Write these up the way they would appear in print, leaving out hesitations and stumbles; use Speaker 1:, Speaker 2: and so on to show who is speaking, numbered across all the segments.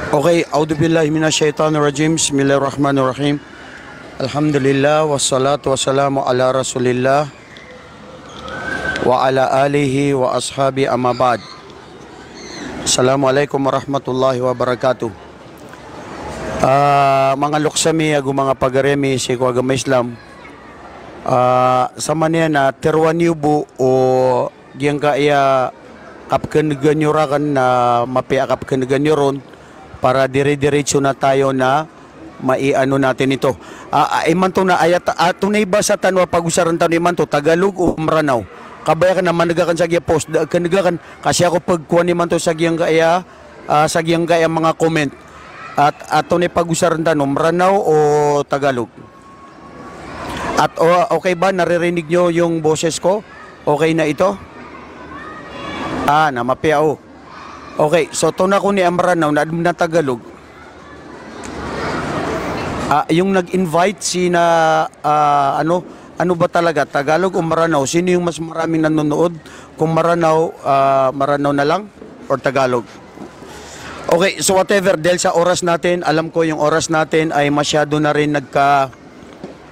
Speaker 1: Okay, A'udzubillahi minasyaitonirrajim. Bismillahirrahmanirrahim. Alhamdulillah wassalatu wassalamu ala Rasulillah wa ala alihi wa ashabi amma ba'd. Assalamualaikum warahmatullahi wabarakatuh. Mga luksami agu mga pagaremi si ko agama Islam. Sama niya na terwan yubu o giyang kaya kapken ganyurakan na mapia kapken ganyoron para dire-diretso na tayo na maiano natin ito. Iman to na ayat tunay ba sa tanwa pag-usaran tayo iman to Tagalog o Maranaw? Kabaya ka naman nagakan sa giya post kanagakan kasi ako pagkuha ni man to sa giyang kaya mga comment. At ato ni pag-usaran tayo Maranaw o Tagalog? At okay ba naririnig nyo yung boses ko? Okay na ito? Namapia. Okay, so ito na ko ni Amranaw na Tagalog. Yung nag-invite ano ba talaga, Tagalog o Maranaw? Sino yung mas maraming nanonood? Kung Maranaw, Maranaw na lang or Tagalog? Okay, so whatever, dahil sa oras natin, alam ko yung oras natin ay masyado na rin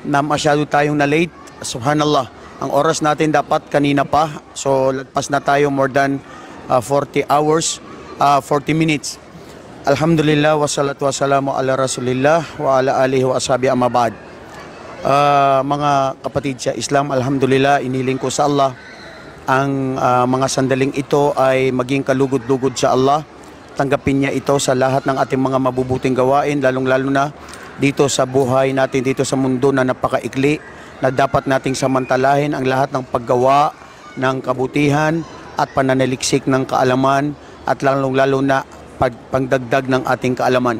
Speaker 1: masyado tayong na late. Subhanallah, ang oras natin dapat kanina pa. So lagpas na tayo more than 40 minutes. Alhamdulillah wassalatu wassalamu ala Rasulillah wa ala alihi wa ashabi amma ba'd. Mga kapatid sa Islam, alhamdulillah iniling ko sa Allah ang mga sandaling ito ay maging kalugod-lugod sa Allah. Tanggapin niya ito sa lahat ng ating mga mabubuting gawain, lalong-lalo na dito sa buhay natin, dito sa mundo na napakaikli, na dapat nating samantalahin ang lahat ng paggawa ng kabutihan at pananaliksik ng kaalaman at lalong-lalo na pagdagdag ng ating kaalaman.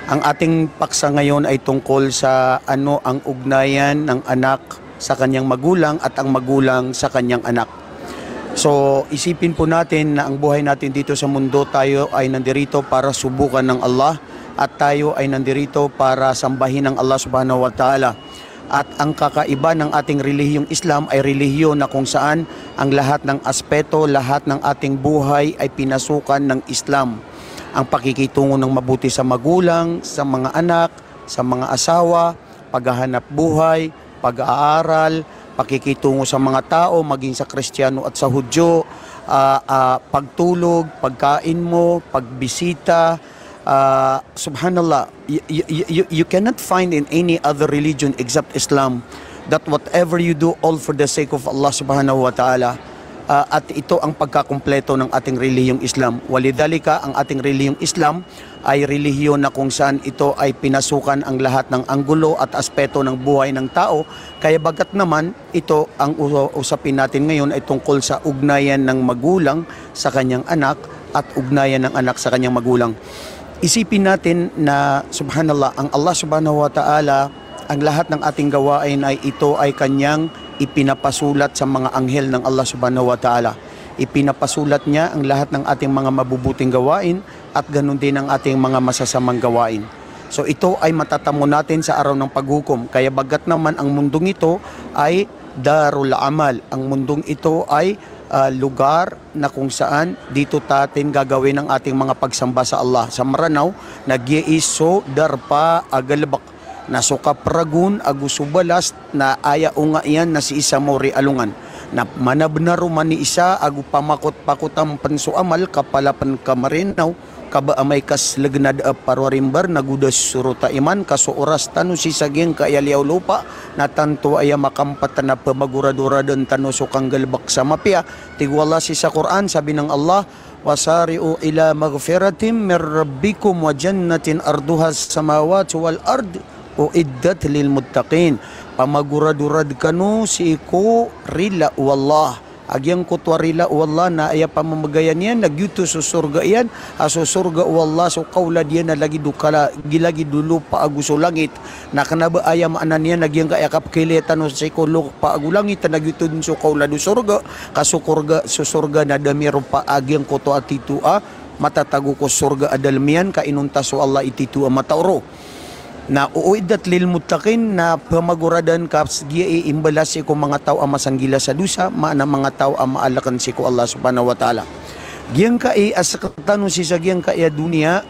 Speaker 1: Ang ating paksa ngayon ay tungkol sa ano ang ugnayan ng anak sa kanyang magulang at ang magulang sa kanyang anak. So isipin po natin na ang buhay natin dito sa mundo, tayo ay nandirito para subukan ng Allah at tayo ay nandirito para sambahin ng Allah subhanahu wa ta'ala. At ang kakaiba ng ating relihiyong Islam ay relihiyon na kung saan ang lahat ng aspeto, lahat ng ating buhay ay pinasukan ng Islam. Ang pakikitungo ng mabuti sa magulang, sa mga anak, sa mga asawa, paghahanap buhay, pag-aaral, pakikitungo sa mga tao, maging sa Kristiyano at sa Hudyo, pagtulog, pagkain mo, pagbisita. Subhanallah, you cannot find in any other religion except Islam that whatever you do all for the sake of Allah subhanahu wa ta'ala. At ito ang pagkakumpleto ng ating relihiyong Islam. Walidhalika, ang ating relihiyong Islam ay relihiyon na kung saan ito ay pinasukan ang lahat ng anggulo at aspeto ng buhay ng tao. Kaya bagat naman, ito ang usapin natin ngayon ay tungkol sa ugnayan ng magulang sa kanyang anak at ugnayan ng anak sa kanyang magulang. Isipin natin na subhanallah, ang Allah subhanahu wa ta'ala, ang lahat ng ating gawain ay ito ay kanyang ipinapasulat sa mga anghel ng Allah subhanahu wa ta'ala. Ipinapasulat niya ang lahat ng ating mga mabubuting gawain at ganun din ang ating mga masasamang gawain. So ito ay matatamo natin sa araw ng paghukom. Kaya bagat naman ang mundong ito ay darul amal. Ang mundong ito ay lugar na kung saan dito tatin gagawin ang ating mga pagsamba sa Allah. Sa Maranaw, nagyeiso darpa agalbak nasuka pragun agusubalas na aya unga iyan na si isa mori alungan na manabnaro man ni isa agu pamakot-pakotam panso amal kapalapan kamarinaw kaba amay kas legnad parwarimbar nagudas suruta iman kaso oras tanu si saging kaya liaw lupa na tanto aya makampatan na pamaguraduradan tanu sukang galbak sa mapia tigwala si sa Quran, sabi ng Allah, wasari'u ila maghfiratim mir rabbikum wa jannatin arduhas samawati wal ard uiddat lil muttaqin. Pamaguradurad kanu si ko rila wallah agyang kutwa rila wallah na aya pamamagayan yan nagyuto sa surga yan aso surga wallah so kaula diyan na lagi dukala gilagi dulu pa aguso langit na kanaba aya maanan yan nagyang kaayakap kileta no sa ikulok pa agu langit na nagyuto din so kaula do surga kasukurga so surga na damiro pa agyang kutwa atitua matatago ko surga adalmian kainunta so Allah ititua matauro na uuidat lil muttaqin na pamaguradan kaps giya imbalas ko mga tao ang masanggila sa dusa maana mga tao ang maalakan si ko Allah subhanahu wa ta'ala. Giyang ka asakatan si sa giyang ka dunia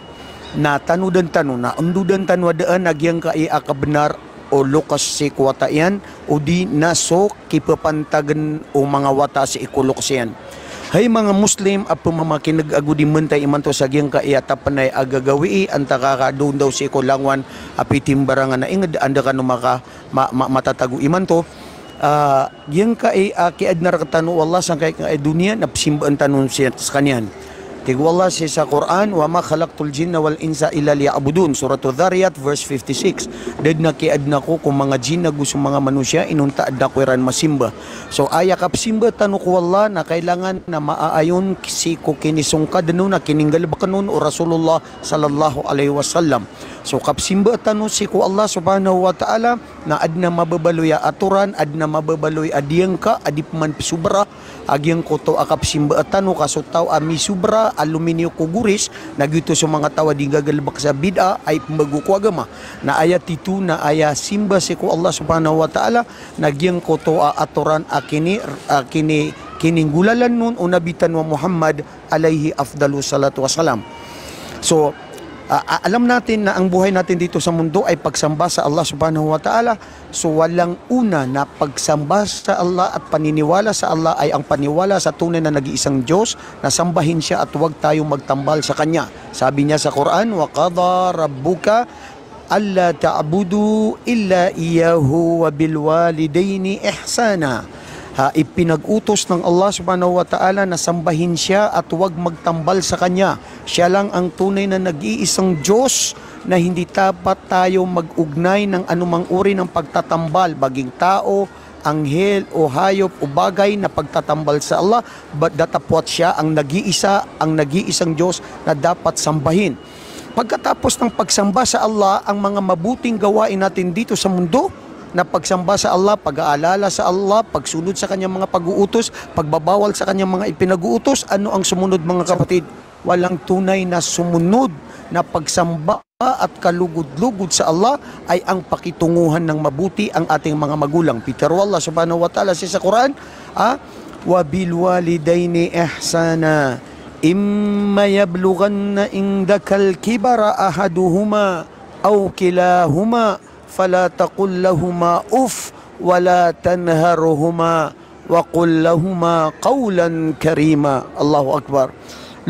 Speaker 1: na tanudan tanu na undudan tanwadaan nagyang kai akabenar o lukas si kuwata yan o di naso kipapantagan o mga wata si ikulok siyan. Hay mga Muslim at pumamakinag-ago di mentay iman to sa giyang kaiyatapan ay agagawi ang takakadun daw si ikulangwan apitim barangan na ingad anda ka no matatago iman to. Giyang kiad narakatano Allah sang kay dunia napsimbaan tanon siya sa kanyan. Tigu Allah sa Quran, wa ma khalaqtul jinna wal insa illa liya'budun. Surah Dhariyat verse 56. Dad na kiad na ko kung mga jin na gusto mga manusia inunta ad na kweran masimba. So aya kap simba tanu ko Allah na kailangan na maaayon si ko kinisungkad no na kininggal ba kanon o Rasulullah sallallahu alaihi wasallam. So kap simba tanu si ko Allah subhanahu wa ta'ala na ad na mababaloy aturan, ad na mababaloy adiyang ka, adip man subra, agyang ko to akap simba tanu kasutaw ami subra aluminio kuguris nagyuto sa mga tawa di gagalbak sa bid'a ay pambago ko agama na ayat itu na aya simba si ko Allah subhanahu wa ta'ala nagyang ko to aturan kiningulalan nun unabitan wa Muhammad alaihi afdalu salatu wasalam. So alam natin na ang buhay natin dito sa mundo ay pagsamba sa Allah subhanahu wa ta'ala. So walang una na pagsamba sa Allah at paniniwala sa Allah ay ang paniwala sa tunay na nag-iisang Diyos na sambahin siya at huwag tayong magtambal sa Kanya. Sabi niya sa Quran, wa qadha rabbuka alla ta'budu illa iyahu wa bilwalidaini ihsana. Ipinag-utos ng Allah subhanahu wa ta'ala na sambahin siya at huwag magtambal sa Kanya. Siya lang ang tunay na nag-iisang Diyos na hindi dapat tayo mag-ugnay ng anumang uri ng pagtatambal, baging tao, anghel o hayop o bagay na pagtatambal sa Allah, datapwat siya ang nag-iisang Diyos na dapat sambahin. Pagkatapos ng pagsamba sa Allah, ang mga mabuting gawain natin dito sa mundo, na pagsamba sa Allah, pag-aalala sa Allah, pagsunod sa kanyang mga pag-uutos, pagbabawal sa kanyang mga ipinag-uutos, ano ang sumunod mga kapatid? Walang tunay na sumunod na pagsamba at kalugod-lugod sa Allah ay ang pakitunguhan ng mabuti ang ating mga magulang. Pero Allah subhanahu wa ta'ala sa Quran, wa bil walidaini ihsana imma yablughanna indakal kibara ahaduhuma aw kilahuma fala taqul lahuma uff wala tanharuhuma wa qul lahuma qawlan karima. Allahu Akbar.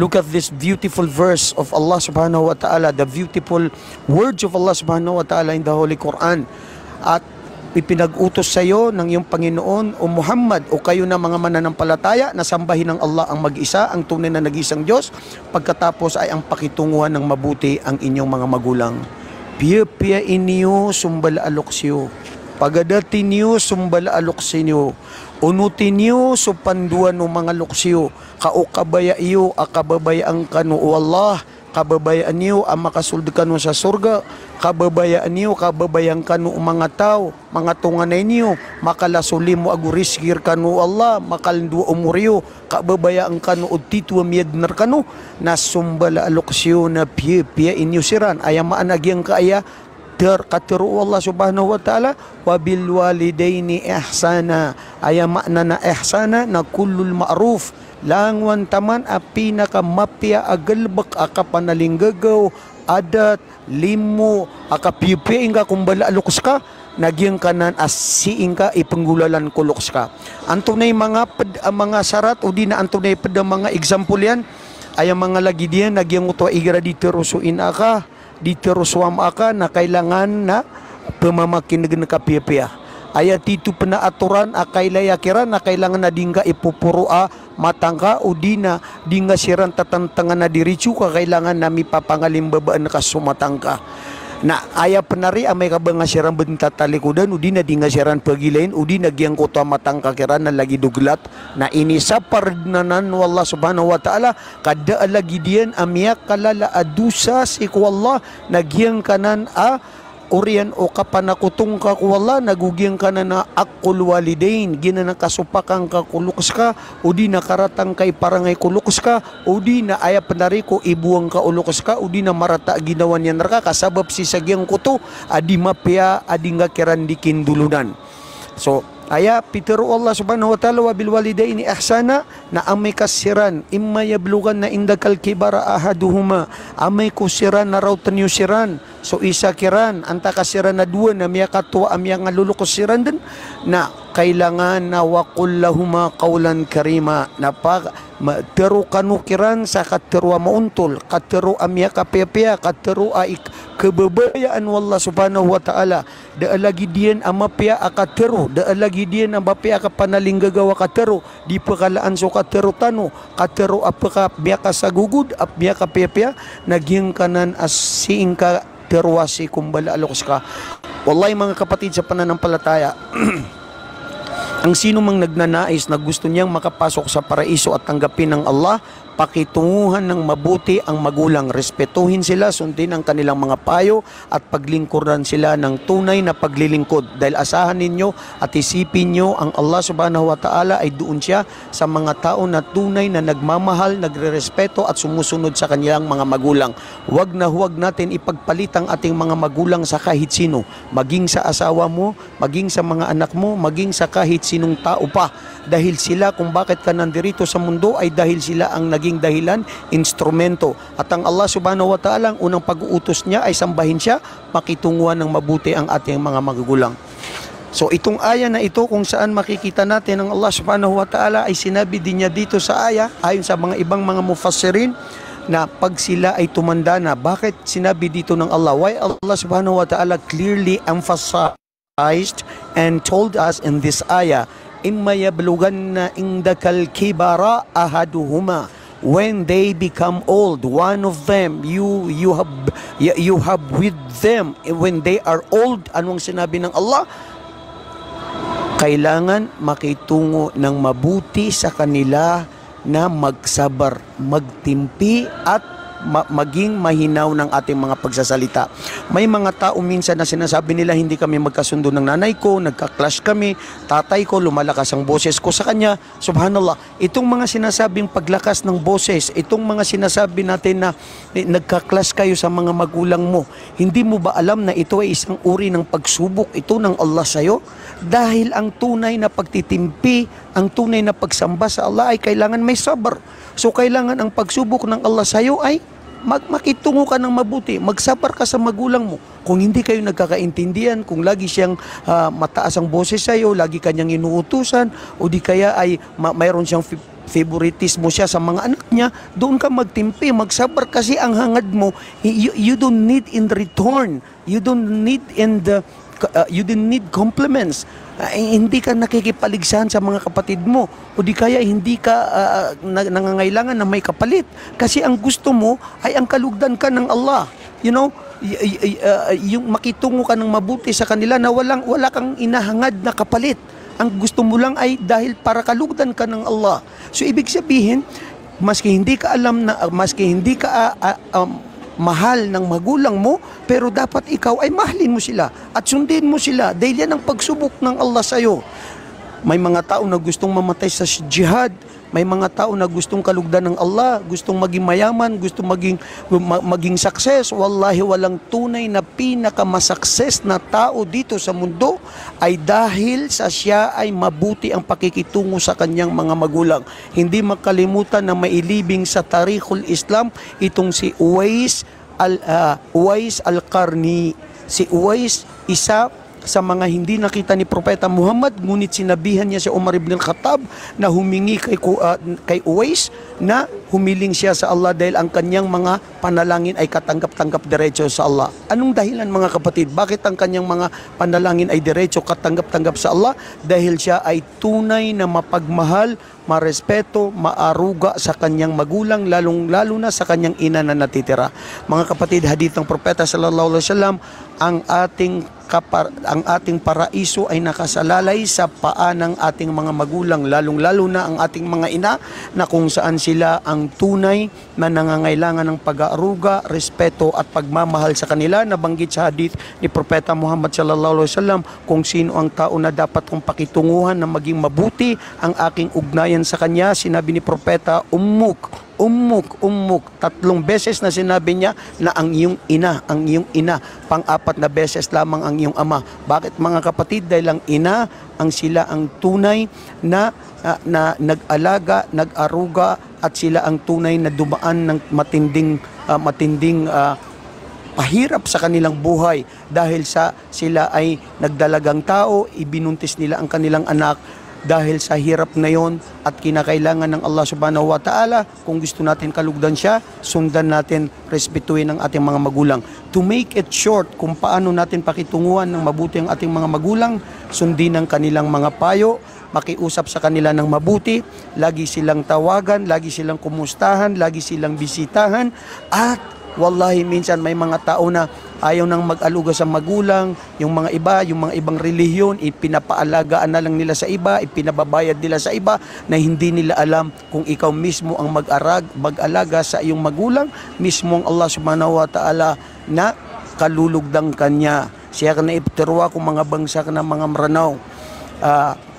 Speaker 1: Look at this beautiful verse of Allah subhanahu wa ta'ala, the beautiful words of Allah subhanahu wa ta'ala in the Holy Quran. At ipinag-utos sa iyo ng iyong Panginoon o Muhammad o kayo na mga mananampalataya na sambahin ng Allah ang mag-isa, ang tunay na nag-isang Diyos, pagkatapos ay ang pakitunguhan ng mabuti ang inyong mga magulang. Piya inyo sumbala aloksyo, pagadatin niyo sumbala aloksyo, unutin niyo supanduan ng mga loksyo, kaukabaya iyo akababayaan kanu o Allah, kababayaan niyo ang makasulod kanu sa surga, kababayaan niyo kababayang kanu mga tao, mga tunganay niyo, makalasuli mo aguriskir kanu Allah, makalndu umuriyo, kababayaan kanu udtitu miyadnar kanu, nasumbala aloksyo na piya inyo siran, ayamaan agyang kaaya, katiru Allah subhanahu wa ta'ala wa bil walidaini ihsana ayamakna na ihsana na kullul ma'ruf langwan taman a pinakamapya agalbak akapanalinggagaw adat limo akapipi inga kumbala alukus ka nagyang kanan asiing ka ipanggulalan kuluks ka. Antunay mga sarat o di na antunay mga example yan ay mga lagi diyan nagyang utwa igra dito rusuin aka dito ruswam aka na kailangan na pamamakinig na kapiya-piya. Ayat itu penaaturan akay layakiran na kailangan na dingga ipupurua matangka o di na dingga siran tatantangan na dirichu ka kailangan na mipapangalimbabaan na kasumatangka. Na aya penari amay kabang siran bentat talikudan o di na dingga siran pagilain o di na giyang kota matangka kiran na lagi duglat na ini sa pardanan wallah subhanahu wa ta'ala kada lagi diyan amiyak kalala adusa si wallah nagyang kanan Orian o kapanakutong ka kuwala, nagugiyang ka na akul walidain, gina na kasupakang ka kulukus ka, o di nakaratang kay parangay kulukus ka, o di na aya panari ko ibuang ka ulukus ka, o di na marata ginawan yan ka, kasabab si sagyang kuto, adi mapya, adi nga kirandikin dulunan. So, Aya, pitiro Allah subhanahu wa ta'ala wa bil walidaini ihsana na amay kasiran imma yablugan na indakal kibara ahaduhuma amay kusiran na raw tanyusiran so isa kiran anta kasiran na duwa na miya katwa amya nga lulukusiran din na kailangan na waqul lahuma qawlan karima na pag tero kanukiran sa katero mauntol katero amya kapepya katero ay kebebayaan wallah subhanahu wa ta'ala da lagi diyan amapya akatero da lagi diyan amapya ka panaling gagawa katero di pakalaan so katero tano katero apaka biya ka sagugud ap biya ka pepya naging kanan as siing ka terwasi kumbala alokos ka. Wallahi mga kapatid sa pananampalataya ang sino mang nagnanais na gusto niyang makapasok sa paraiso at tanggapin ng Allah, pakitunguhan ng mabuti ang magulang, respetuhin sila, sundin ang kanilang mga payo at paglingkuran sila ng tunay na paglilingkod. Dahil asahan ninyo at isipin nyo ang Allah subhanahu wa ta'ala ay doon siya sa mga tao na tunay na nagmamahal, nagrerespeto at sumusunod sa kanilang mga magulang. Huwag na huwag natin ipagpalit ang ating mga magulang sa kahit sino, maging sa asawa mo, maging sa mga anak mo, maging sa kahit sinong tao pa. Dahil sila kung bakit ka nandirito sa mundo ay dahil sila ang naging dahilan, instrumento. At ang Allah subhanahu wa ta'ala, ang unang pag-uutos niya ay sambahin siya, makitunguhan ng mabuti ang ating mga magulang. So itong aya na ito kung saan makikita natin ang Allah subhanahu wa ta'ala ay sinabi din niya dito sa aya, ayon sa mga ibang mga mufassirin, na pag sila ay tumanda na. Bakit sinabi dito ng Allah? Why Allah subhanahu wa ta'ala clearly emphasized and told us in this ayah, imma yablughanna indakal kibara ahaduhuma, when they become old, one of them you have with them when they are old. Anong sinabi ng Allah? Kailangan makitungo ng mabuti sa kanila na magsabar, magtimpi at maging mahinaw ng ating mga pagsasalita. May mga tao minsan na sinasabi nila hindi kami magkasundo ng nanay ko, nagka-clash kami, tatay ko, lumalakas ang boses ko sa kanya. Subhanallah, itong mga sinasabing paglakas ng boses, itong mga sinasabi natin na nagka-clash kayo sa mga magulang mo, hindi mo ba alam na ito ay isang uri ng pagsubok ito ng Allah sa'yo? Dahil ang tunay na pagtitimpi, ang tunay na pagsamba sa Allah ay kailangan may sabar. So kailangan ang pagsubok ng Allah sa'yo ay makitungo ka ng mabuti, magsabar ka sa magulang mo. Kung hindi kayo nagkakaintindihan, kung lagi siyang mataas ang boses sa'yo, lagi kanyang inuutusan, o di kaya ay mayroon siyang favoritismo siya sa mga anak niya, doon ka magtimpi, magsabar kasi ang hangad mo, you don't need in return, you don't need you didn't need compliments. Hindi ka nakikipaligsahan sa mga kapatid mo o di kaya hindi ka nangangailangan na may kapalit kasi ang gusto mo ay ang kalugdan ka ng Allah. You know, yung makitungo ka ng mabuti sa kanila na wala kang inahangad na kapalit. Ang gusto mo lang ay dahil para kalugdan ka ng Allah. So ibig sabihin, maski hindi ka mahal ng magulang mo, pero dapat ikaw ay mahalin mo sila at sundin mo sila dahil yan ang pagsubok ng Allah sa'yo. May mga tao na gustong mamatay sa jihad, may mga tao na gustong kalugdan ng Allah, gustong maging mayaman, gustong maging success. Wallahi, walang tunay na pinakamasukses na tao dito sa mundo ay dahil sa siya ay mabuti ang pakikitungo sa kanyang mga magulang. Hindi makalimutan na mailibing sa Tarikhul Islam itong si Uwais al-Qarni. Si Uwais, isa sa mga hindi nakita ni Propeta Muhammad, ngunit sinabihan niya si Umar ibn al-Khattab na humingi kay Uwais na humiling siya sa Allah dahil ang kanyang mga panalangin ay katanggap-tanggap diretso sa Allah. Anong dahilan mga kapatid? Bakit ang kanyang mga panalangin ay diretso katanggap-tanggap sa Allah? Dahil siya ay tunay na mapagmahal, marespeto, maaruga sa kanyang magulang, lalong-lalo na sa kanyang ina na natitira. Mga kapatid, hadith ng Propeta sallallahu alaihi wasallam, ang ating paraiso ay nakasalalay sa paa ng ating mga magulang, lalong-lalo na ang ating mga ina na kung saan sila ang tunay na nangangailangan ng pag-aaruga, respeto at pagmamahal sa kanila. Nabanggit sa hadith ni Propeta Muhammad sallallahu alaihi wasallam kung sino ang tao na dapat kong pakitunguhan na maging mabuti ang aking ugnayan yan sa kanya, sinabi ni propeta, ummuk, ummuk, ummuk. 3 beses na sinabi niya na ang iyong ina, ang iyong ina. Pang-4 na beses lamang ang iyong ama. Bakit mga kapatid? Dahil ang ina, ang sila ang tunay na nag-alaga, nag-aruga, at sila ang tunay na dumaan ng matinding pahirap sa kanilang buhay dahil sa sila ay nagdalagang tao, ibinuntis nila ang kanilang anak dahil sa hirap na yon at kinakailangan ng Allah subhanahu wa ta'ala, kung gusto natin kalugdan siya, sundan natin, respetuhin ang ating mga magulang. To make it short, kung paano natin pakitunguhan ng mabuti ang ating mga magulang, sundin ang kanilang mga payo, makiusap sa kanila ng mabuti, lagi silang tawagan, lagi silang kumustahan, lagi silang bisitahan, at wallahi minsan may mga tao na ayaw nang mag-aluga sa magulang, yung mga ibang relihiyon, ipinapaalagaan na lang nila sa iba, ipinababayad nila sa iba na hindi nila alam kung ikaw mismo ang mag-alaga sa iyong magulang, mismo ang Allah subhanahu wa ta'ala na kalulugdang kanya. Siya ka na ipterwa kung mga bangsa ka na mga maranaw.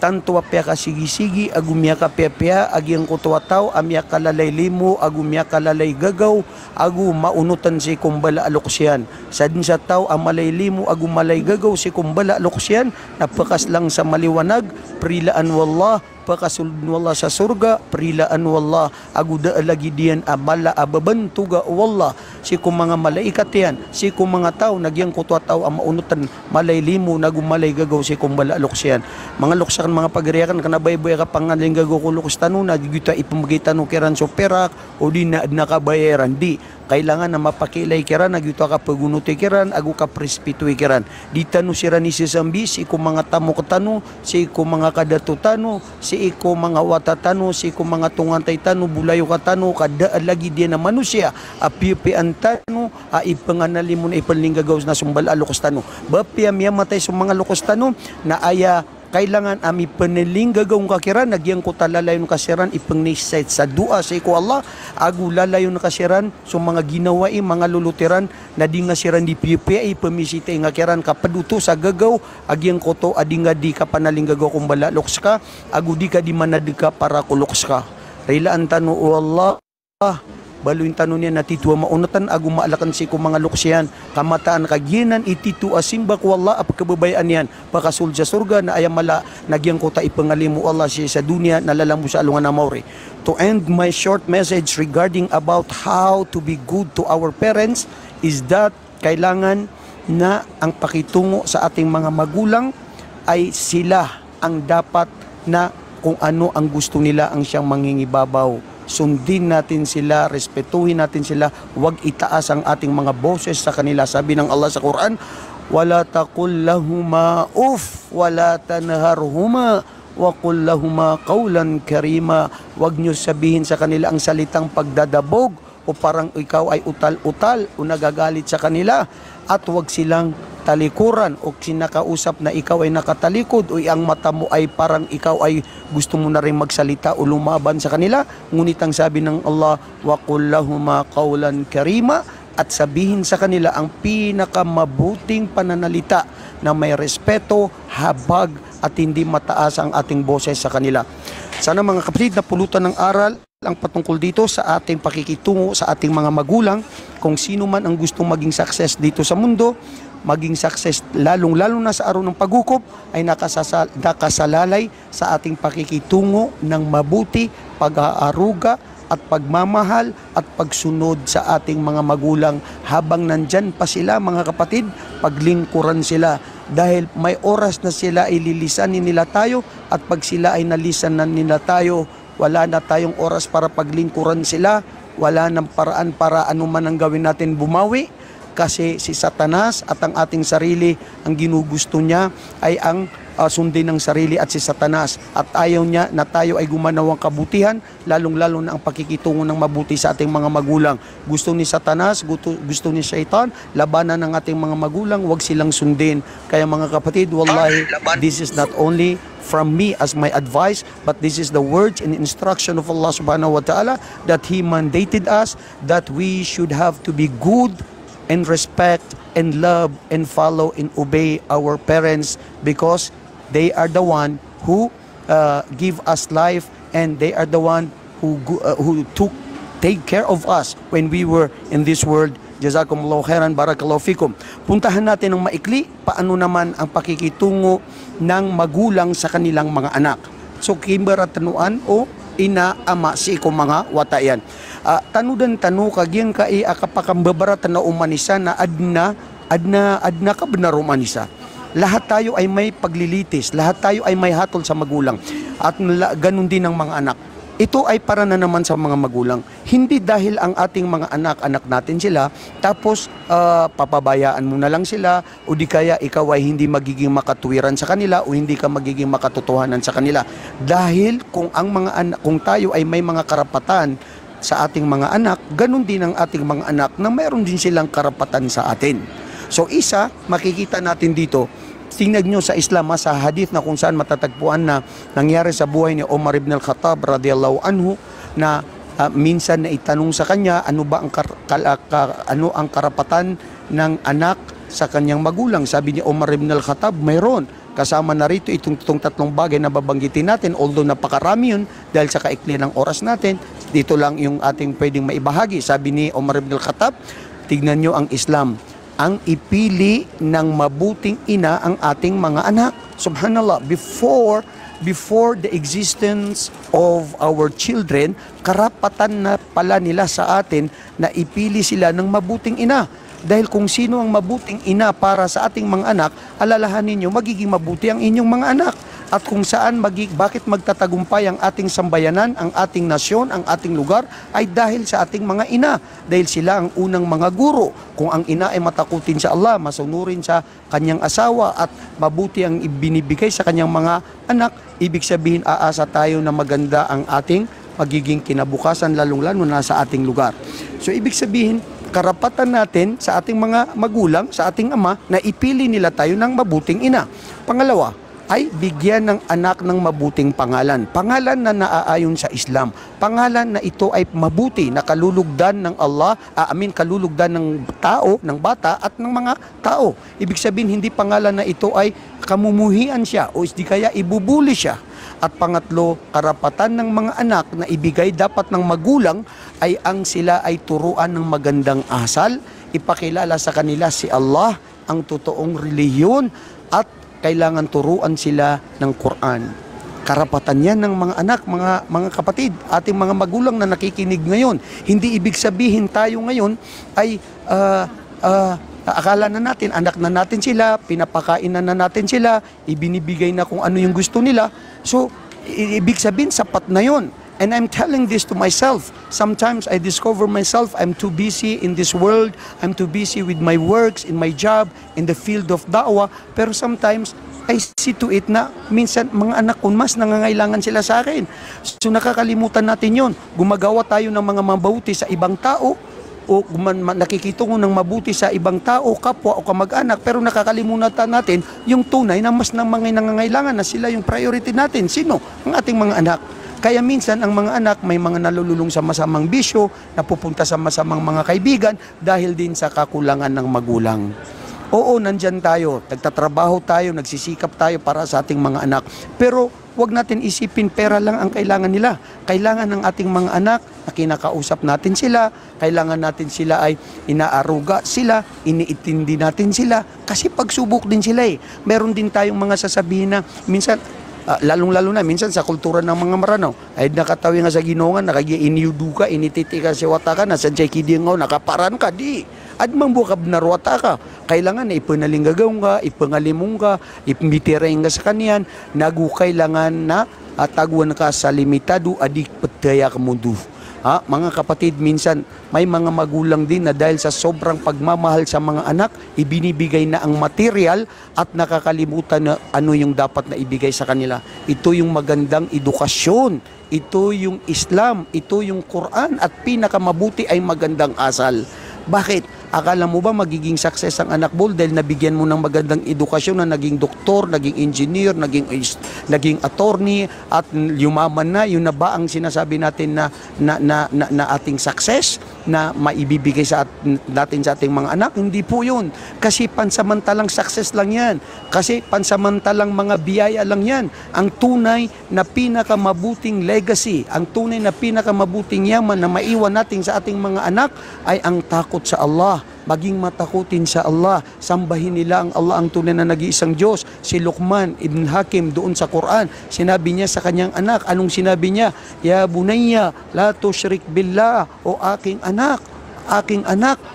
Speaker 1: Tanto apya ka sigi-sigi, agumya ka pia-pia, agyang kutuwataw, amya kalalay limo, agumya kalalay gagaw, agu maunutan si kumbala aluksyan. Sa din sa tao, amalay limo, agumalay gagaw si kumbala aluksyan, napakas lang sa maliwanag, prilaan wallah, pakasulun wallah sa surga, prilaan wallah, aguda lagi diyan amala ababantuga wallah, si kum mga malaikat yan, si kum mga tao, nagyang kutuwataw, amaunutan, malay limo, nagumalay gagaw si kumbala aluksyan. Mga luksakan, mga pagriyakan, kanabayboy ka pangaling gagaw kulukus tanuna, gita ipamagita no kiran so perak, o di na nakabayaran, di. Kailangan na mapakilay kiran, agito ka pagunuti kiran, agu ka prespituy kiran. Di tanu sira ni sisambi, si ko mga tamo katano, si ko mga kadatu tano, si ko mga watatano, si ko mga tungantay tano, bulayo katano, kada lagi dia na manusia, api-pian tano, ipanganali mo na ipalinggagaw na sumbal alukos tano. Bapia miya matay sa mga lukos tano, na aya kailangan ami paniling gagawang kakiran, nagyang ko talalayon kasiran, ipangnisait sa dua sa iko Allah, agu lalayon kasiran, so mga ginawain, mga lulutiran, na di nga siran di pipi, pamisita nga kiran, kapaduto sa gagaw, agyang ko to, adi nga di ka panaling gagaw kung balaloks ka, agu di ka di manad ka para kuloks ka. Railaan tano, o Allah, baluin tanong niya na tituwa maunatan agu maalakan si ko mga luksyan kamataan kagyenan ititu asimbak wallah ap kababayaan yan pakasul sa surga na ayamala nagyang ko ta ipangalimu Allah siya sa dunya nalalamu sa alungan na mauri. To end my short message regarding about how to be good to our parents is that kailangan na ang pakitungo sa ating mga magulang ay sila ang dapat na kung ano ang gusto nila ang siyang mangingibabaw. Sundin natin sila, respetuhin natin sila, huwag itaas ang ating mga boses sa kanila. Sabi ng Allah sa Quran, wala taqul lahuma uff, wala tanharhuma, wa qul lahuma qawlan karima. Huwag nyo sabihin sa kanila ang salitang pagdadabog o parang ikaw ay utal-utal o nagagalit sa kanila, at huwag silang talikuran o sinakausap na ikaw ay nakatalikod o ang mata mo ay parang ikaw ay gusto mo na rin magsalita o lumaban sa kanila. Ngunit ang sabi ng Allah, wa qul lahuma qawlan karima, at sabihin sa kanila ang pinakamabuting pananalita na may respeto, habag, at hindi mataas ang ating boses sa kanila. Sana mga kapatid na pulutan ng aral ang patungkol dito sa ating pakikitungo sa ating mga magulang. Kung sino man ang gustong maging success dito sa mundo, maging success lalong-lalo na sa araw ng paghukom, ay nakasalalay sa ating pakikitungo ng mabuti, pag-aaruga at pagmamahal at pagsunod sa ating mga magulang. Habang nandyan pa sila mga kapatid, paglingkuran sila, dahil may oras na sila ay lilisanin nila tayo, at pag sila ay nalisanan nila tayo, wala na tayong oras para paglingkuran sila, wala nang paraan para anuman ang gawin natin bumawi, kasi si Satanas at ang ating sarili, ang ginugusto niya ay ang sundin ng sarili at si Satanas, at ayaw niya na tayo ay gumanawang kabutihan, lalong-lalo na ang pakikitungo ng mabuti sa ating mga magulang. Gusto ni Satanas, gusto ni Shaitan, labanan ng ating mga magulang, wag silang sundin. Kaya mga kapatid, wallahi, this is not only from me as my advice, but this is the words and instruction of Allah subhanahu wa ta'ala, that He mandated us that we should have to be good and respect and love and follow and obey our parents, because they are the one who give us life and they are the one who take care of us when we were in this world. Jazakumullahu khairan, barakallahu fikum. Puntahan natin ng maikli paano naman ang pakikitungo ng magulang sa kanilang mga anak. So kimbaratanuan o ina ama si ko mga watayan. Tanudan tanu kagyan kai akapakambabaratan na umanisa na adna ka benar umanisa. Lahat tayo ay may paglilitis, lahat tayo ay may hatol sa magulang at ganun din ang mga anak. Ito ay para na naman sa mga magulang. Hindi dahil ang ating mga anak natin sila, tapos papabayaan mo na lang sila, o di kaya ikaw ay hindi magiging makatuwiran sa kanila, o hindi ka magiging makatotohanan sa kanila. Dahil kung tayo ay may mga karapatan sa ating mga anak, ganun din ang ating mga anak na mayroon din silang karapatan sa atin. So isa, makikita natin dito, tingnan nyo sa Islam, sa hadith na kung saan matatagpuan na nangyari sa buhay ni Umar ibn al-Khattab radiyallahu anhu na minsan na itanong sa kanya ano ang karapatan ng anak sa kanyang magulang. Sabi ni Umar ibn al-Khattab, mayroon. Kasama na rito itong tatlong bagay na babanggitin natin, although napakarami yun dahil sa kaikli ng oras natin. Dito lang yung ating pwedeng maibahagi. Sabi ni Umar ibn al-Khattab, tignan nyo ang Islam, ang ipili ng mabuting ina ang ating mga anak. Subhanallah, before the existence of our children, karapatan na pala nila sa atin na ipili sila ng mabuting ina. Dahil kung sino ang mabuting ina para sa ating mga anak, alalahanin nyo, magiging mabuti ang inyong mga anak. At kung saan, bakit magtatagumpay ang ating sambayanan, ang ating nasyon, ang ating lugar, ay dahil sa ating mga ina. Dahil sila ang unang mga guro. Kung ang ina ay matakutin sa Allah, masunurin sa kanyang asawa, at mabuti ang ibinibigay sa kanyang mga anak, ibig sabihin aasa tayo na maganda ang ating magiging kinabukasan, lalong-lalo na sa ating lugar. So ibig sabihin, karapatan natin sa ating mga magulang, sa ating ama, na ipili nila tayo ng mabuting ina. Pangalawa, ay bigyan ng anak ng mabuting pangalan. Pangalan na naaayon sa Islam. Pangalan na ito ay mabuti, na kalulugdan ng Allah, kalulugdan ng tao, ng bata at ng mga tao. Ibig sabihin, hindi pangalan na ito ay kamumuhian siya o di kaya ibubuli siya. At pangatlo, karapatan ng mga anak na ibigay dapat ng magulang ay ang sila ay turuan ng magandang asal, ipakilala sa kanila si Allah, ang totoong relihiyon, at kailangan turuan sila ng Quran. Karapatan yan ng mga anak, mga kapatid, ating mga magulang na nakikinig ngayon. Hindi ibig sabihin tayo ngayon ay akala na natin, anak na natin sila, pinapakain na natin sila, ibinibigay na kung ano yung gusto nila. So, ibig sabihin, sapat na yon. And I'm telling this to myself. Sometimes I discover myself, I'm too busy in this world, I'm too busy with my works, in my job, in the field of da'wah. Pero sometimes, I see to it na minsan mga anak ko mas nangangailangan sila sa akin. So nakakalimutan natin yon. Gumagawa tayo ng mga mabuti sa ibang tao, o nakikitungo ng mabuti sa ibang tao, kapwa o kamag-anak, pero nakakalimutan natin yung tunay na mas ng mga nangangailangan na sila yung priority natin. Sino? Ang ating mga anak. Kaya minsan ang mga anak may mga nalululong sa masamang bisyo, napupunta sa masamang mga kaibigan dahil din sa kakulangan ng magulang. Oo, nandyan tayo, nagtatrabaho tayo, nagsisikap tayo para sa ating mga anak. Pero huwag natin isipin pera lang ang kailangan nila. Kailangan ng ating mga anak na kinakausap natin sila, kailangan natin sila ay inaaruga sila, iniitindi natin sila, kasi pagsubok din sila eh. Meron din tayong mga sasabihin na minsan, lalong-lalo na minsan sa kultura ng mga Maranaw ay nakatawi nga sa ginongan, nakagiiniudu ka, inititi ka si wata ka, nasan siya kidingaw, nakaparan ka, di admang bukab na ruwata ka, kailangan na ipanalingagaw ka, ipangalimong ka, ipmitirain ka sa kanyan, kailangan na taguan ka sa limitado, adik pataya ka mundo. Mga kapatid, minsan may mga magulang din na dahil sa sobrang pagmamahal sa mga anak, ibinibigay na ang material at nakakalimutan na ano yung dapat na ibigay sa kanila. Ito yung magandang edukasyon, ito yung Islam, ito yung Quran, at pinakamabuti ay magandang asal. Bakit? Akala mo ba magiging success ang anak mo dahil nabigyan mo ng magandang edukasyon na naging doktor, naging engineer, naging attorney, at yumaman na? Yun na ba ang sinasabi natin na ating success? na maibibigay natin sa ating mga anak. Hindi po yun. Kasi pansamantalang success lang yan. Kasi pansamantalang mga biyaya lang yan. Ang tunay na pinakamabuting legacy, ang tunay na pinakamabuting yaman na maiwan natin sa ating mga anak ay ang takot sa Allah. Maging matakutin sa Allah. Sambahin nila ang Allah, ang tunay na nag-iisang Diyos. Si Luqman ibn Hakim doon sa Quran, sinabi niya sa kanyang anak, anong sinabi niya? Ya bunayya, la tushrik billah, o aking anak,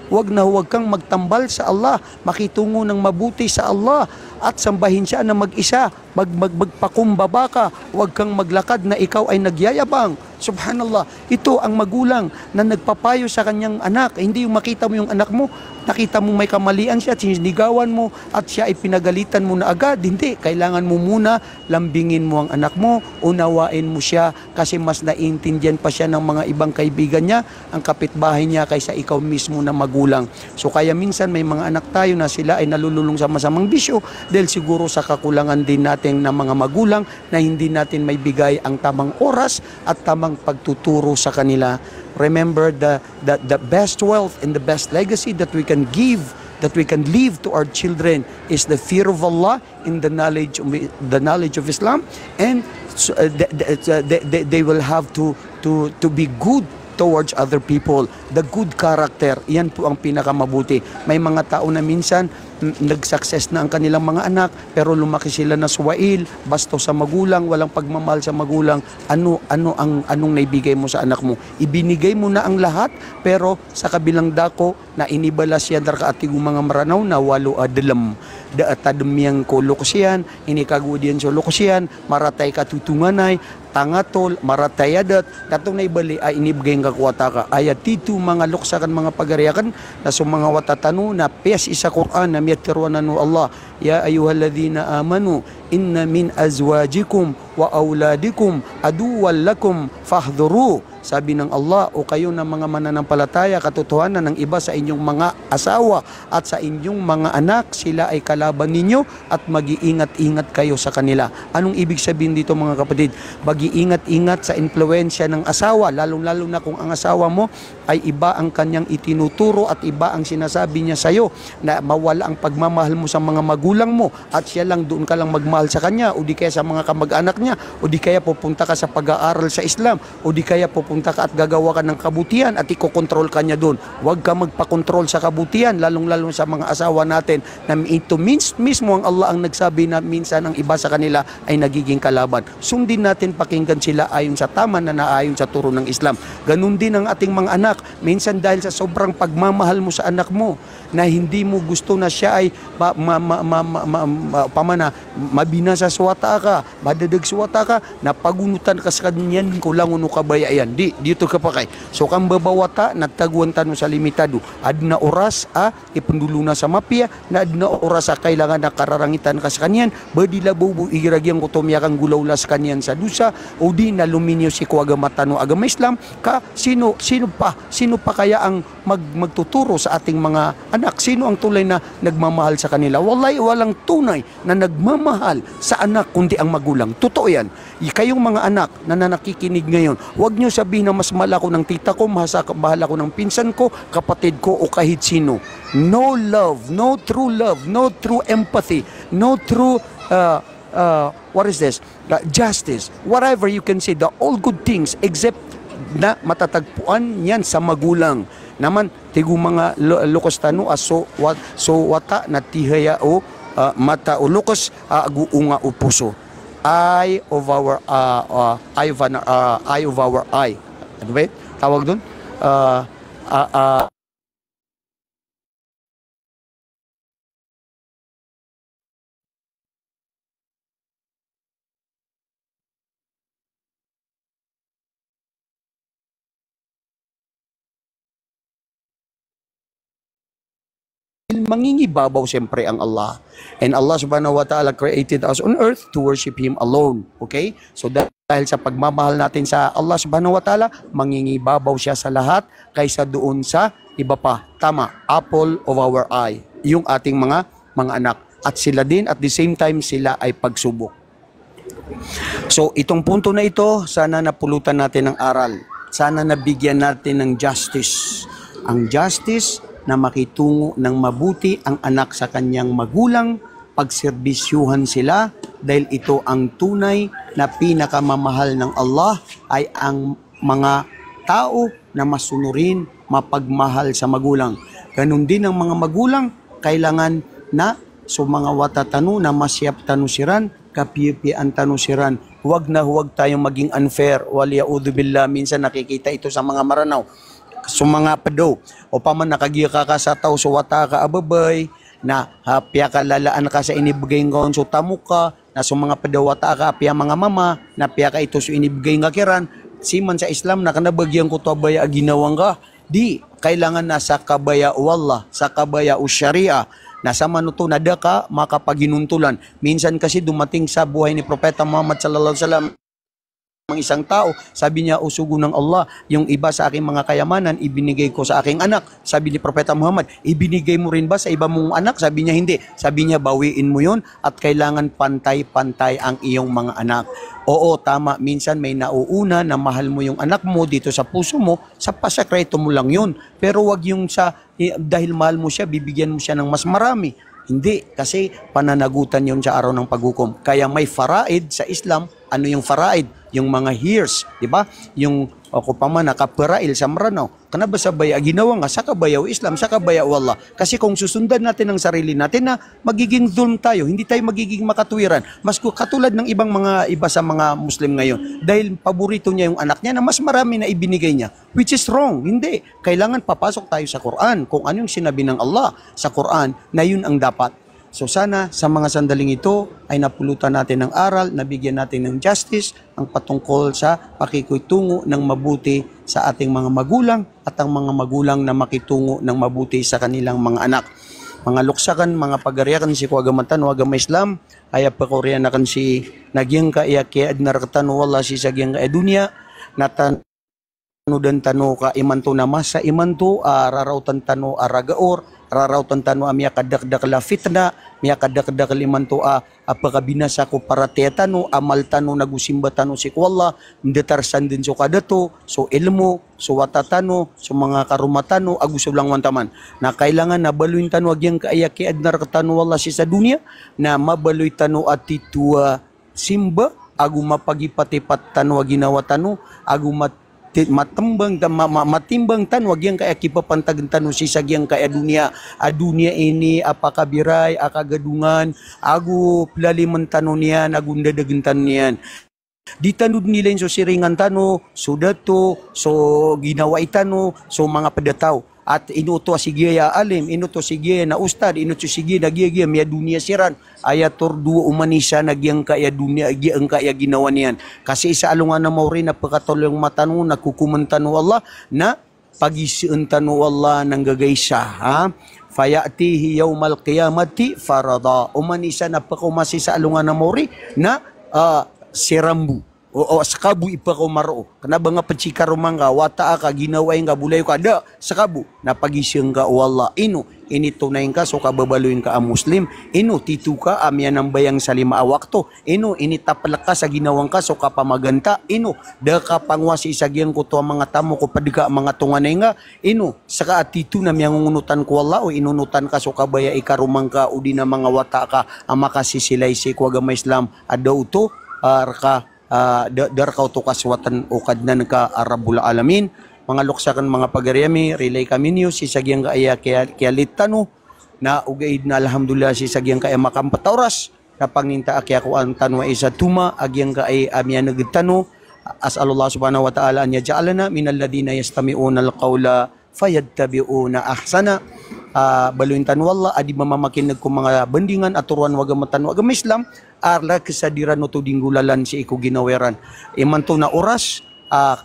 Speaker 1: huwag kang magtambal sa Allah, makitungo ng mabuti sa Allah, at sambahin siya na mag-isa, magpakumbaba ka, huwag kang maglakad na ikaw ay nagyayabang. Subhanallah, ito ang magulang na nagpapayo sa kanyang anak. Hindi yung makita mo yung anak mo, nakita mo may kamalian siya, sinisigawan mo at siya ay pinagalitan mo na agad. Hindi, kailangan mo muna lambingin mo ang anak mo, unawain mo siya kasi mas naiintindihan pa siya ng mga ibang kaibigan niya, ang kapitbahay niya kaysa ikaw mismo na magulang. So kaya minsan may mga anak tayo na sila ay nalululong sa masamang bisyo dahil siguro sa kakulangan din natin ng mga magulang na hindi natin may bigay ang tamang oras at tamang pagtuturo sa kanila. Remember, the best wealth and the best legacy that we can give, that we can leave to our children is the fear of Allah in the knowledge of Islam, and they will have to be good towards other people. The good character, yan po ang pinakamabuti. May mga tao na minsan nag-success na ang kanilang mga anak pero lumaki sila na suwail, basto sa magulang, walang pagmamahal sa magulang. Anong naibigay mo sa anak mo? Ibinigay mo na ang lahat pero sa kabilang dako na inibalas yan darkaatigong mga maranaw na walo adalam daatadumyang ko lokosyan, inikagudyan so lokosyan, maratay katutunganay, tangatol, maratayadat, katong naibali ay inibigay nga kuwata ka. Ayat tito mga luksakan mga pagariakan na sa mga watatano na pes isa Quran na miyatiruan nanu Allah. Ya ayuhalladhina amanu inna min azwajikum wa auladikum aduwal lakum fahdhuru. Sabi ng Allah, o kayo na mga mananampalataya, katotohanan ng iba sa inyong mga asawa at sa inyong mga anak, sila ay kalaban ninyo at mag-iingat-ingat kayo sa kanila. Anong ibig sabihin dito mga kapatid? Mag-iingat-ingat sa impluensya ng asawa, lalong-lalo na kung ang asawa mo ay iba ang kanyang itinuturo at iba ang sinasabi niya sa'yo, na mawala ang pagmamahal mo sa mga magulang mo at siya lang doon ka lang magmahal sa kanya, o di kaya sa mga kamag-anak niya, o di kaya pupunta ka sa pag-aaral sa Islam, o di kaya pupunta ka at gagawa ka ng kabutihan at ikokontrol ka niya doon. Huwag ka magpakontrol sa kabutihan, lalong-lalo sa mga asawa natin na ito mismo ang Allah ang nagsabi na minsan ang iba sa kanila ay nagiging kalaban. Sundin natin, pakinggan sila ayon sa tama na naayon sa turo ng Islam. Ganun din ang ating mga anak. Minsan dahil sa sobrang pagmamahal mo sa anak mo na hindi mo gusto na siya ay mabinasa suwata ka, madadag suwata ka, napagunutan ka sa kanyan, kulang uno kabaya yan. Dito ka pa kay. So kang babawata, nagtaguan tano sa limitado. Adna oras, ipundulo na sa mapya, na adna oras kailangan na kararangitan ka sa kanyan, badila bubu igiragyang kutumya kang gulawla sa kanyan sa dusa, o di na luminyo si kuwaga matano agama Islam, ka sino pa kaya ang magtuturo sa ating mga anak? Sino ang tulay na nagmamahal sa kanila? Walang tunay na nagmamahal sa anak kundi ang magulang. Totoo yan. Kayong mga anak na nakikinig ngayon, huwag nyo sabihin na mas mahal ako ng tita ko, mahal ako ng pinsan ko, kapatid ko, o kahit sino. No love, no true love, no true empathy, no true what is this? Justice. Whatever you can say, the all good things except na matatagpuan yan sa magulang. Naman tigo mga lukos tano so wata na tihaya o mata o lukos aguunga o puso. Eye of our eye. Ano ba? Tawag doon? Mangingibabaw siyempre ang Allah. And Allah subhanahu wa ta'ala created us on earth to worship Him alone. Okay? So dahil sa pagmamahal natin sa Allah subhanahu wa ta'ala, mangingibabaw siya sa lahat kaysa doon sa iba pa. Tama, apple of our eye. Yung ating mga anak. At sila din, at the same time, sila ay pagsubok. So itong punto na ito, sana napulutan natin ng aral. Sana nabigyan natin ng justice. ang justice na makitungo ng mabuti ang anak sa kanyang magulang, pagserbisyuhan sila dahil ito ang tunay na pinakamamahal ng Allah ay ang mga tao na masunurin, mapagmahal sa magulang. Ganun din ang mga magulang, kailangan na mga watatano na masyap tanusiran, kapipian tanusiran. Huwag na huwag tayong maging unfair. Waliyaudu billah, minsan nakikita ito sa mga maranaw. So mga pado, o paman nakagiya ka sa tao, so wata ka ababay, na hapya ka lalaan ka sa inibigay ngayon, so tamo ka, na so mga pado wata ka, hapya mga mama, na pya ka ito so inibigay nga kiran, siman sa Islam na kanabagyan ko to abaya ginawang ka. Di, kailangan na sa kabaya wallah, sa kabaya o sharia, nasa manuto na da ka makapaginuntulan. Minsan kasi dumating sa buhay ni Propeta Muhammad sallallahu alaihi wasallam ang isang tao, sabi niya, usugo ng Allah, yung iba sa aking mga kayamanan, ibinigay ko sa aking anak. Sabi ni Propeta Muhammad, ibinigay mo rin ba sa iba mong anak? Sabi niya, hindi. Sabi niya, bawiin mo yun at kailangan pantay-pantay ang iyong mga anak. Oo, tama. Minsan may nauuna na mahal mo yung anak mo dito sa puso mo, sa pasekreto mo lang yun. Pero wag yung dahil mahal mo siya, bibigyan mo siya ng mas marami. Hindi, kasi pananagutan yun sa araw ng paghukom. Kaya may faraid sa Islam. Ano yung faraid? Yung mga years, di ba? Yung ako pa man nakaparail sa maranaw. Kana ba sabay ginawa nga sa kabayaw Islam, sa kabayaw Allah. Kasi kung susundan natin ang sarili natin na magiging dulm tayo, hindi tayo magiging makatuwiran. Mas katulad ng iba sa mga Muslim ngayon. Dahil paborito niya yung anak niya na mas marami na ibinigay niya. Which is wrong. Hindi. Kailangan papasok tayo sa Quran. Kung ano yung sinabi ng Allah sa Quran, na yun ang dapat. So sana sa mga sandaling ito ay napulutan natin ng aral, nabigyan natin ng justice ang patungkol sa pakikitungo ng mabuti sa ating mga magulang at ang mga magulang na makitungo ng mabuti sa kanilang mga anak. Mga luksakan, mga pagariakan si kuagamatan, wagama Islam, ay pakorean akan si nagyang kaiyakiad naraktan wala si sagyang dunia natan dan tano ka imanto na masa imanto rarautan tano aragaor rarautan tano miya kadakdak la fitna miya kadakdak limanto apakabinasa ko para tano amal tano nagusimba tano si Allah ndetarsan din so kadato so ilmo so watatano so mga karumatano agus ulang wantaman na kailangan na baluin tano agyang kaayakiad naraktan wala si sa dunia na mabaluy tano atitua simba agu mapagipatipat tano ginawa tano agu matimbang tan wag yang kaya kipapantagan tan si sagyang kaya dunia ini apakabiray akagadungan agu plaliman tano niyan agunda dagentan niyan di tanud nila so siringan tano so dato so ginawa itano so mga pedataw at inuto sige ya alim inuto sige na ustad inuto sige na giya miya dunia siran ayator duo umanisa nagyang kaya dunia ang kaya ginawa niyan kasi isa alungan na mauri na pagkatulong matano nakukumantan Allah na pagisian tano Allah nang gagaysa ha fayatihi yawmal qiyamati farada umanisa na pakumasi sa alungan na mauri na sirambu o sakabu ipakaw maro. Kana ba nga pagsikarumang ka, wata ka, ginaway nga, bulay ka, da, sakabu, napagising ka, wala, ino, initunayin ka, so kababaluin ka ang Muslim, ino, titu ka, amyan ang bayang sa lima awakto, ino, initapalak ka sa ginawang ka, so kapamaganta, ino, da ka pangwasi isagyang ko to ang mga tamo ko padika mga tunganay nga, ino, saka atitu na miyang ngunutan ko wala, o inunutan ka, so kabaya ikarumang ka, o di na mga wata ka, ang makasisilay si Kuwagama Islam, adaw to, dar kau to kaswatan ukad na ka Arabul Alamin mga luksakan mga pagariami relay kami niyo si sagyang kaaya kaya litano na ugaid na alhamdulillah si sagyang kaaya makampatauras na panginta akya ko ang tanwa isa tuma agyang kaaya amya nagtano as'alullah subhanahu wa ta'ala an yaj'alana minal ladina yastami'una alqawla fayattabi'una ahsana baluin tanwalla adi mamamakinag ko mga bandingan aturuan wagamatan wagam Islam arla kesadiran no tudinggulalan si iku ginaweran imanto na oras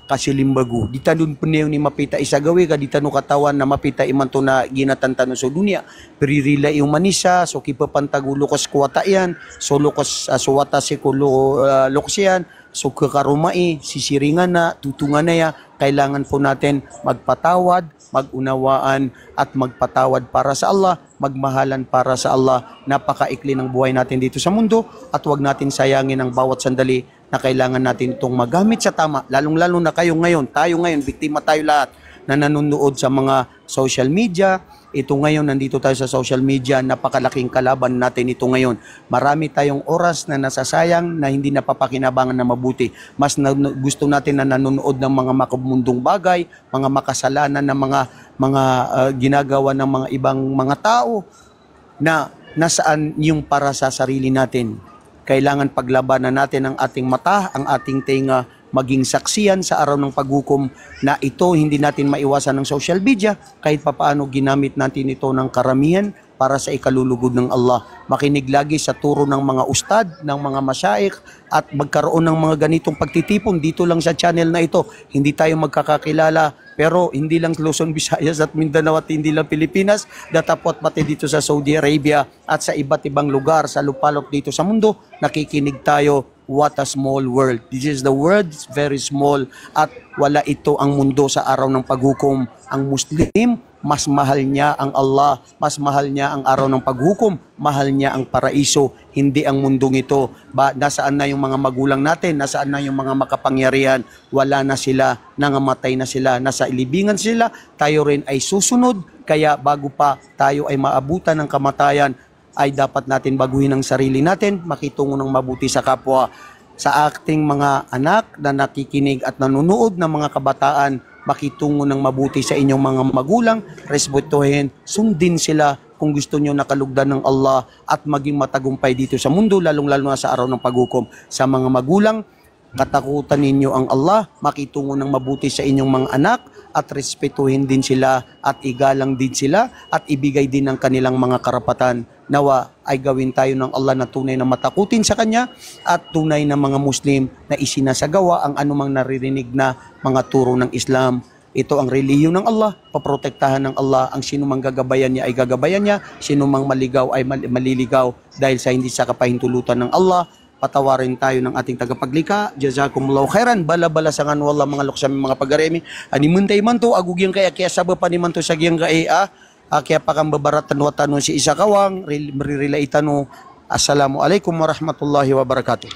Speaker 1: kasilimbagu ditandun penew ni mapita isagawi ka ditanu katawan na mapita imanto na ginatantano sa dunia peririla yung manisa so kipapantagu lukos kuwata yan so lukos suwata si kulo luksian so kakarumai sisiringan na tutungan na ya kailangan po natin magpatawad magunawaan at magpatawad para sa Allah, magmahalan para sa Allah. Napakaikli ng buhay natin dito sa mundo at huwag natin sayangin ang bawat sandali na kailangan natin itong magamit sa tama. Lalong-lalo na kayo ngayon, tayo ngayon, biktima tayo lahat. na nanonood sa mga social media. Ito ngayon, nandito tayo sa social media, napakalaking kalaban natin ito ngayon. Marami tayong oras na nasasayang na hindi napapakinabangan na mabuti. Mas gusto natin na nanonood ng mga makabundong bagay, mga makasalanan ng mga ginagawa ng mga ibang mga tao na nasaan yung para sa sarili natin. Kailangan paglabanan natin ang ating mata, ang ating tenga, maging saksiyan sa araw ng paghukom na ito hindi natin maiwasan ng social media kahit papaano ginamit natin ito ng karamihan para sa ikalulugod ng Allah. Makinig lagi sa turo ng mga ustad, ng mga masyaikh at magkaroon ng mga ganitong pagtitipon dito lang sa channel na ito. Hindi tayo magkakakilala pero hindi lang Luzon, Visayas at Mindanao at hindi lang Pilipinas, datapot pati dito sa Saudi Arabia at sa iba't ibang lugar sa lupalop dito sa mundo, nakikinig tayo. What a small world. This is the world, very small at wala ito ang mundo sa araw ng paghukom. Ang Muslim, mas mahal niya ang Allah, mas mahal niya ang araw ng paghukom, mahal niya ang paraiso, hindi ang mundong ito. Nasaan na yung mga magulang natin, nasaan na yung mga makapangyarihan, wala na sila, nangamatay na sila, nasa ilibingan sila, tayo rin ay susunod, kaya bago pa tayo ay maabutan ng kamatayan, ay dapat natin baguhin ang sarili natin, makitungo ng mabuti sa kapwa. Sa ating mga anak na nakikinig at nanonood ng mga kabataan, makitungo ng mabuti sa inyong mga magulang, respetuhin, sundin sila kung gusto nyo nakalugdan ng Allah at maging matagumpay dito sa mundo, lalong-lalo na sa araw ng paghukom. Sa mga magulang, katakutan ninyo ang Allah, makitungo ng mabuti sa inyong mga anak at respetuhin din sila at igalang din sila at ibigay din ang kanilang mga karapatan. Nawa ay gawin tayo ng Allah na tunay na matakutin sa Kanya at tunay na mga Muslim na isinasagawa ang anumang naririnig na mga turo ng Islam. Ito ang relihiyon ng Allah, paprotektahan ng Allah. Ang sino mang gagabayan niya ay gagabayan niya, sino mang maligaw ay maliligaw dahil sa hindi sa kapahintulutan ng Allah. Patawarin tayo ng ating tagapaglikha. Jazakumullahu khairan. Bala-bala sangan wala mga luksami mga pagaremi. Animuntay man to, agugyang kaya saba pa ni man to sa giyang kaya kaya pa kang babaratan wa tanong si isa kawang, maririla itano. Assalamualaikum warahmatullahi wabarakatuh.